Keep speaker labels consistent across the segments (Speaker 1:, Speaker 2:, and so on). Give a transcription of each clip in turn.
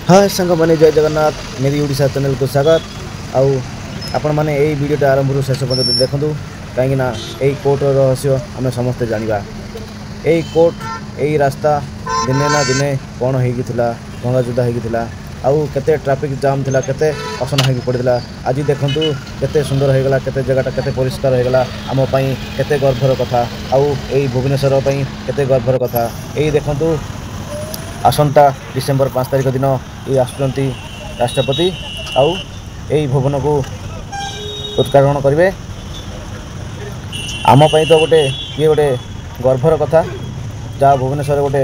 Speaker 1: हाय सांग मैंने जय जगन्नाथ मेरी ओडिशा चैनल को स्वागत आउ आपण मैंने यही वीडियोटा आरंभ शेष पर्यटन देखूँ कहीं यही कोर्टर रहस्य आम समस्ते जाना यही कोर्ट यही रास्ता दिने ना दिने कौन होता भंगाजुदा होता आउ केते ट्रैफिक जाम थिला केते असना होगी पड़ता आज देखूँ केते सुंदर होगला केते जगटा केते परिष्कार होगला आम पई केते गर्भर कथा आउ यही भुवनेश्वर पई केते गर्भर कथा यही देखूँ आसंता डिसेम्बर 5 तारिख दिन ये आसुचंती राष्ट्रपति आउ यही भवन को उद्घाटन करेंगे आम पई तो गोटे ये गोटे गर्भर कथा जहाँ भुवनेश्वर गोटे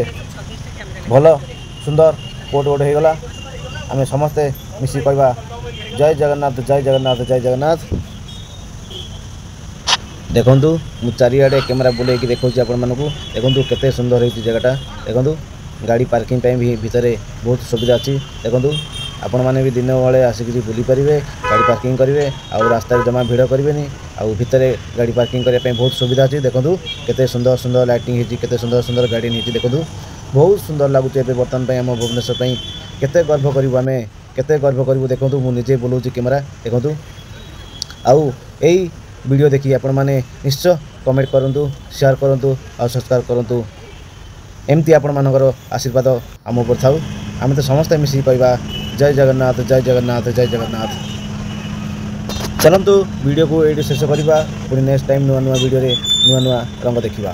Speaker 1: भल सुंदर कोर्ट गोटे होगला आम समस्ते मिसी कहवा जय जगन्नाथ जय जगन्नाथ जय जगन्नाथ। देखूँ मु चारिआडे कैमेरा बुले देखा आपण मानक देखूँ केते सुंदर होती जगटा देखूँ गाड़ी पार्किंग भी भितर बहुत सुविधा अच्छी देखूँ आपण मैंने भी दिन बेले आसिक बुली पारे गाड़ी पार्किंग करेंगे आउ रास्तार जमा भिड़ करेंगे आउ भितर गाड़ी पार्किंग करने बहुत सुविधा अच्छी देखूँ केते सुंदर सुंदर लाइटिंग होती केते सुंदर सुंदर गार्डन होती देखूँ बहुत सुंदर लगुच बर्तमान आम भुवनेश्वर केते गर्व करूँ आम केते गर्व करूँ देखूँ मुझे निजे बुलाऊँ कैमेरा देखूँ आउ यही वीडियो देखिए आपण मैंने निश्चय कमेंट करूँ शेयर करूँ और सब्सक्राइब करूँ एमती आपण मानकर आशीर्वाद आम उपर थाउ आम तो समस्ते मिसिक कहवा जय जगन्नाथ जय जगन्नाथ जय जगन्नाथ। चलतु वीडियो को ये शेष करवा पुणी नेक्स्ट टाइम नुआ नुआ वीडियो नुआ नुआ रंग देखा।